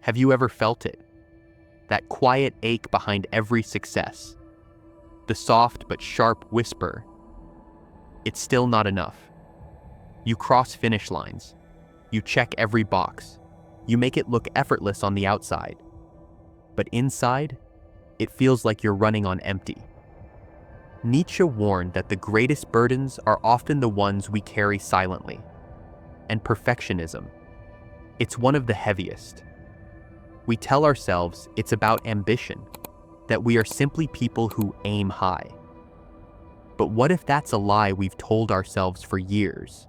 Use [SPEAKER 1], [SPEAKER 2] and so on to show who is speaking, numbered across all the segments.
[SPEAKER 1] Have you ever felt it? That quiet ache behind every success. The soft but sharp whisper, it's still not enough. You cross finish lines. You check every box. You make it look effortless on the outside. But inside, it feels like you're running on empty. Nietzsche warned that the greatest burdens are often the ones we carry silently. And perfectionism, it's one of the heaviest. We tell ourselves it's about ambition, that we are simply people who aim high. But what if that's a lie we've told ourselves for years?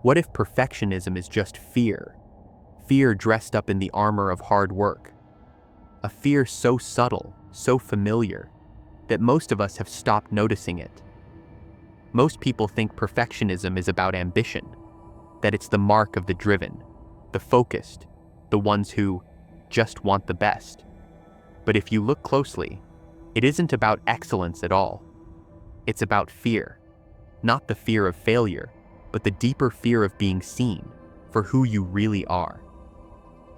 [SPEAKER 1] What if perfectionism is just fear? Fear dressed up in the armor of hard work. A fear so subtle, so familiar, that most of us have stopped noticing it. Most people think perfectionism is about ambition, that it's the mark of the driven, the focused, the ones who just want the best. But if you look closely, it isn't about excellence at all. It's about fear, not the fear of failure, but the deeper fear of being seen for who you really are.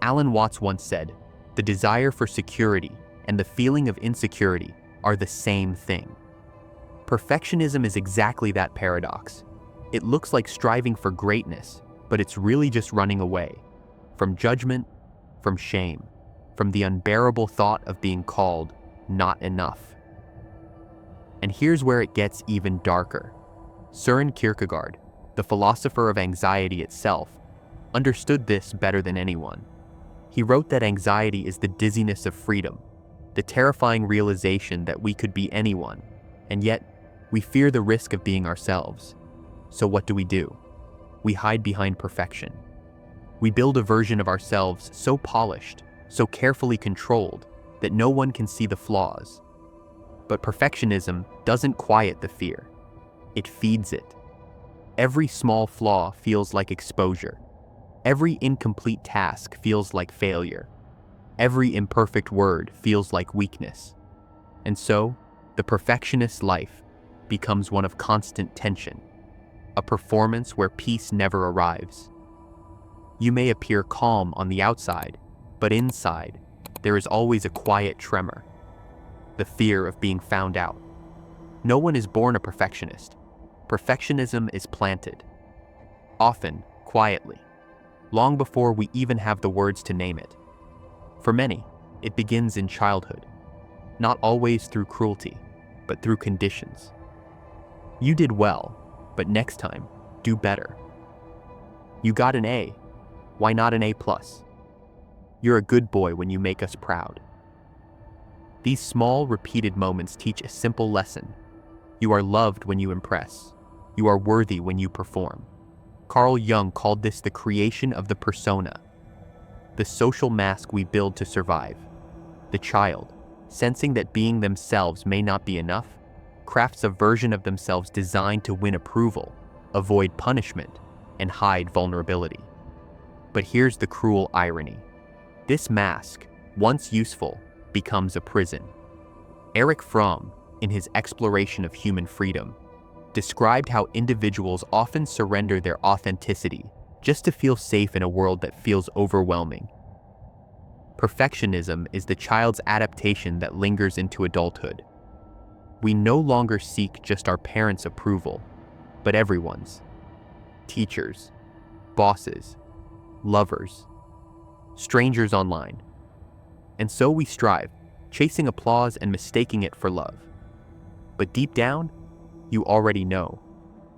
[SPEAKER 1] Alan Watts once said, "The desire for security and the feeling of insecurity are the same thing." Perfectionism is exactly that paradox. It looks like striving for greatness, but it's really just running away from judgment, from shame, from the unbearable thought of being called not enough. And here's where it gets even darker. Søren Kierkegaard, the philosopher of anxiety itself, understood this better than anyone. He wrote that anxiety is the dizziness of freedom, the terrifying realization that we could be anyone, and yet we fear the risk of being ourselves. So what do? We hide behind perfection. We build a version of ourselves so polished, so carefully controlled, that no one can see the flaws. But perfectionism doesn't quiet the fear. It feeds it. Every small flaw feels like exposure. Every incomplete task feels like failure. Every imperfect word feels like weakness. And so, the perfectionist's life becomes one of constant tension, a performance where peace never arrives. You may appear calm on the outside, but inside, there is always a quiet tremor, the fear of being found out. No one is born a perfectionist. Perfectionism is planted, often quietly, long before we even have the words to name it. For many, it begins in childhood, not always through cruelty, but through conditions. You did well, but next time, do better. You got an A, why not an A+? You're a good boy when you make us proud. These small, repeated moments teach a simple lesson. You are loved when you impress. You are worthy when you perform. Carl Jung called this the creation of the persona, the social mask we build to survive. The child, sensing that being themselves may not be enough, crafts a version of themselves designed to win approval, avoid punishment, and hide vulnerability. But here's the cruel irony. This mask, once useful, becomes a prison. Erich Fromm, in his exploration of human freedom, described how individuals often surrender their authenticity just to feel safe in a world that feels overwhelming. Perfectionism is the child's adaptation that lingers into adulthood. We no longer seek just our parents' approval, but everyone's. Teachers, bosses, lovers, strangers online. And so we strive, chasing applause and mistaking it for love. But deep down, you already know,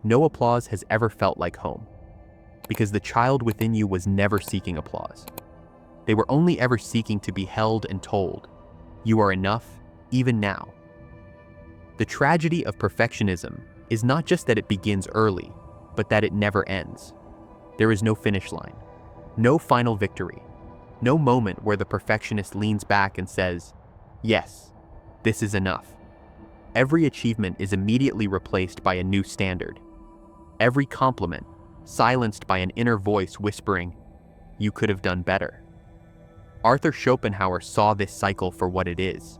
[SPEAKER 1] no applause has ever felt like home, because the child within you was never seeking applause. They were only ever seeking to be held and told, you are enough, even now. The tragedy of perfectionism is not just that it begins early, but that it never ends. There is no finish line, no final victory, no moment where the perfectionist leans back and says, yes, this is enough. Every achievement is immediately replaced by a new standard. Every compliment silenced by an inner voice whispering, you could have done better. Arthur Schopenhauer saw this cycle for what it is,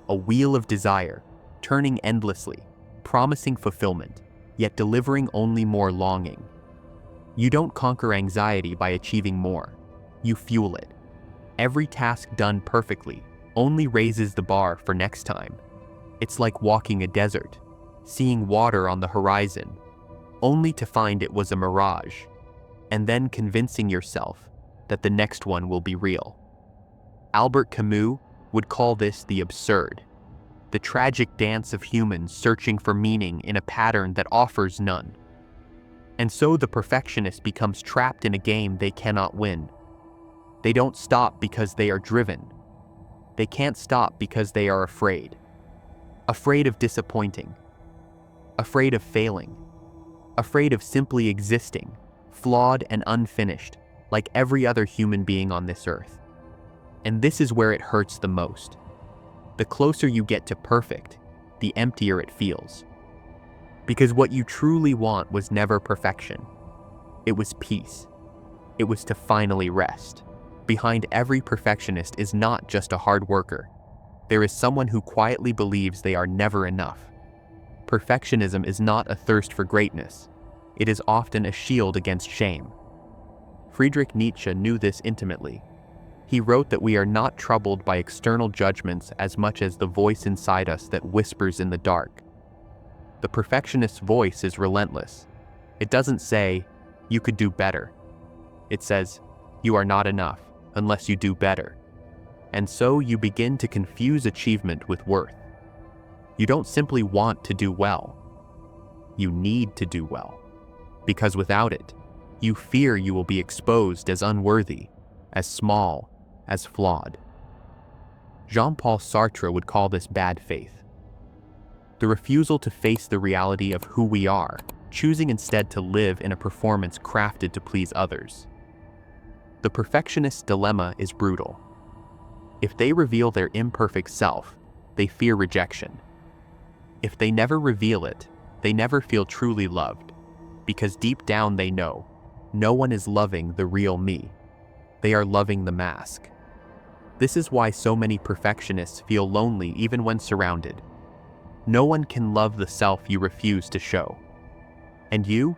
[SPEAKER 1] a wheel of desire, turning endlessly, promising fulfillment, yet delivering only more longing. You don't conquer anxiety by achieving more, you fuel it. Every task done perfectly only raises the bar for next time. It's like walking a desert, seeing water on the horizon, only to find it was a mirage, and then convincing yourself that the next one will be real. Albert Camus would call this the absurd, the tragic dance of humans searching for meaning in a pattern that offers none. And so the perfectionist becomes trapped in a game they cannot win. They don't stop because they are driven. They can't stop because they are afraid. Afraid of disappointing. Afraid of failing. Afraid of simply existing, flawed and unfinished, like every other human being on this earth. And this is where it hurts the most. The closer you get to perfect, the emptier it feels. Because what you truly want was never perfection. It was peace. It was to finally rest. Behind every perfectionist is not just a hard worker. There is someone who quietly believes they are never enough. Perfectionism is not a thirst for greatness. It is often a shield against shame. Friedrich Nietzsche knew this intimately. He wrote that we are not troubled by external judgments as much as the voice inside us that whispers in the dark. The perfectionist's voice is relentless. It doesn't say, "You could do better." It says, "You are not enough unless you do better." And so you begin to confuse achievement with worth. You don't simply want to do well. You need to do well. Because without it, you fear you will be exposed as unworthy, as small, as flawed. Jean-Paul Sartre would call this bad faith. The refusal to face the reality of who we are, choosing instead to live in a performance crafted to please others. The perfectionist's dilemma is brutal. If they reveal their imperfect self, they fear rejection. If they never reveal it, they never feel truly loved, because deep down they know, no one is loving the real me. They are loving the mask. This is why so many perfectionists feel lonely even when surrounded. No one can love the self you refuse to show. And you?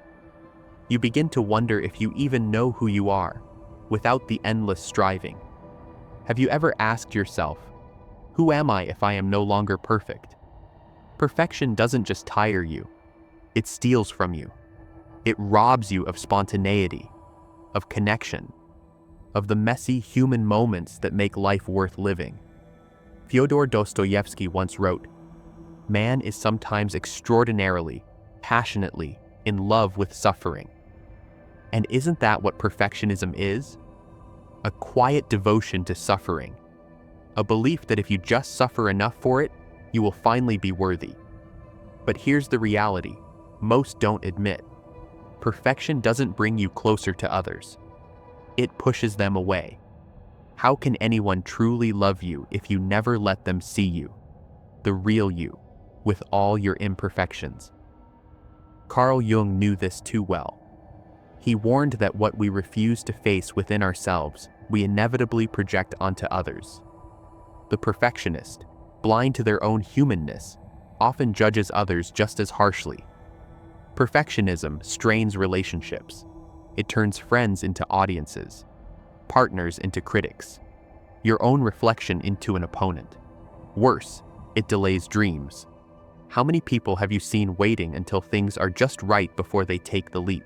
[SPEAKER 1] You begin to wonder if you even know who you are, without the endless striving. Have you ever asked yourself, who am I if I am no longer perfect? Perfection doesn't just tire you, it steals from you. It robs you of spontaneity, of connection, of the messy human moments that make life worth living. Fyodor Dostoevsky once wrote, "Man is sometimes extraordinarily, passionately in love with suffering." And isn't that what perfectionism is? A quiet devotion to suffering, a belief that if you just suffer enough for it, you will finally be worthy. But here's the reality most don't admit. Perfection doesn't bring you closer to others. It pushes them away. How can anyone truly love you if you never let them see you, the real you, with all your imperfections? Carl Jung knew this too well. He warned that what we refuse to face within ourselves, we inevitably project onto others. The perfectionist, blind to their own humanness, often judges others just as harshly. Perfectionism strains relationships. It turns friends into audiences, partners into critics, your own reflection into an opponent. Worse, it delays dreams. How many people have you seen waiting until things are just right before they take the leap?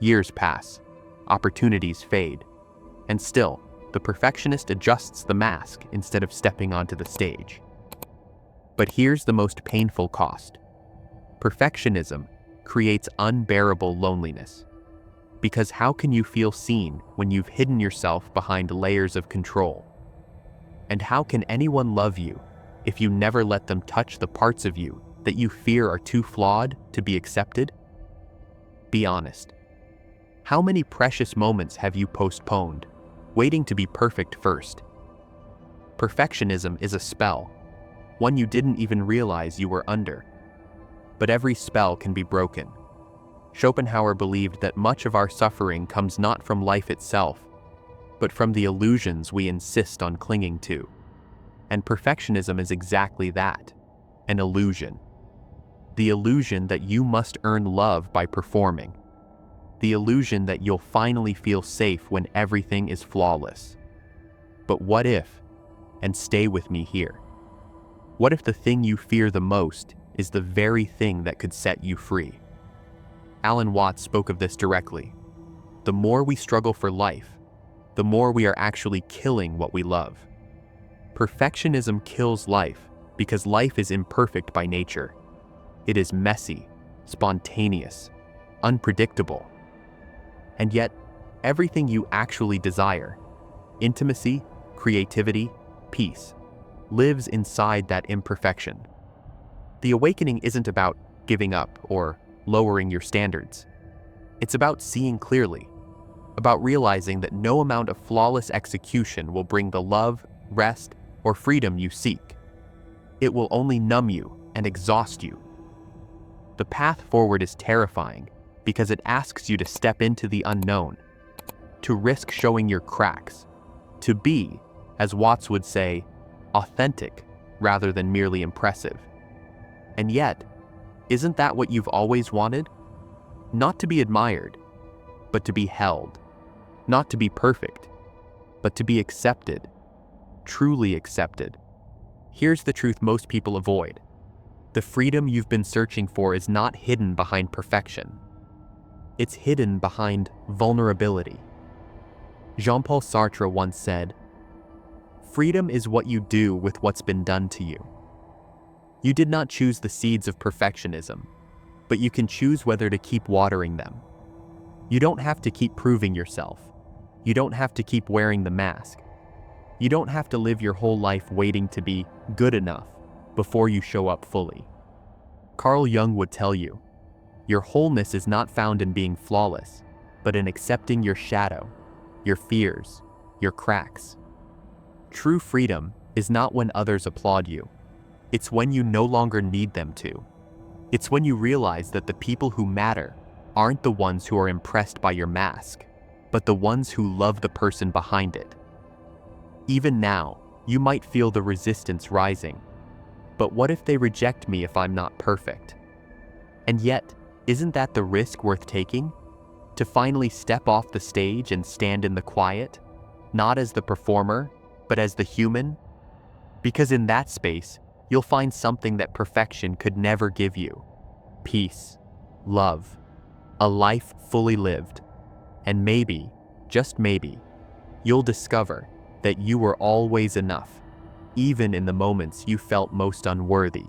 [SPEAKER 1] Years pass, opportunities fade, and still, the perfectionist adjusts the mask instead of stepping onto the stage. But here's the most painful cost. Perfectionism creates unbearable loneliness. Because how can you feel seen when you've hidden yourself behind layers of control? And how can anyone love you if you never let them touch the parts of you that you fear are too flawed to be accepted? Be honest. How many precious moments have you postponed, waiting to be perfect first? Perfectionism is a spell, one you didn't even realize you were under. But every spell can be broken. Schopenhauer believed that much of our suffering comes not from life itself, but from the illusions we insist on clinging to. And perfectionism is exactly that, an illusion. The illusion that you must earn love by performing. The illusion that you'll finally feel safe when everything is flawless. But what if, and stay with me here, what if the thing you fear the most is the very thing that could set you free? Alan Watts spoke of this directly. The more we struggle for life, the more we are actually killing what we love. Perfectionism kills life because life is imperfect by nature. It is messy, spontaneous, unpredictable. And yet, everything you actually desire, intimacy, creativity, peace, lives inside that imperfection. The awakening isn't about giving up or lowering your standards. It's about seeing clearly, about realizing that no amount of flawless execution will bring the love, rest, or freedom you seek. It will only numb you and exhaust you. The path forward is terrifying because it asks you to step into the unknown, to risk showing your cracks, to be, as Watts would say, authentic rather than merely impressive. And yet, isn't that what you've always wanted? Not to be admired, but to be held. Not to be perfect, but to be accepted, truly accepted. Here's the truth most people avoid. The freedom you've been searching for is not hidden behind perfection. It's hidden behind vulnerability. Jean-Paul Sartre once said, "Freedom is what you do with what's been done to you." You did not choose the seeds of perfectionism, but you can choose whether to keep watering them. You don't have to keep proving yourself. You don't have to keep wearing the mask. You don't have to live your whole life waiting to be good enough before you show up fully. Carl Jung would tell you, your wholeness is not found in being flawless, but in accepting your shadow, your fears, your cracks. True freedom is not when others applaud you. It's when you no longer need them to. It's when you realize that the people who matter aren't the ones who are impressed by your mask, but the ones who love the person behind it. Even now, you might feel the resistance rising. But what if they reject me if I'm not perfect? And yet, isn't that the risk worth taking? To finally step off the stage and stand in the quiet, not as the performer, but as the human? Because in that space, you'll find something that perfection could never give you. Peace, love, a life fully lived. And maybe, just maybe, you'll discover that you were always enough, even in the moments you felt most unworthy.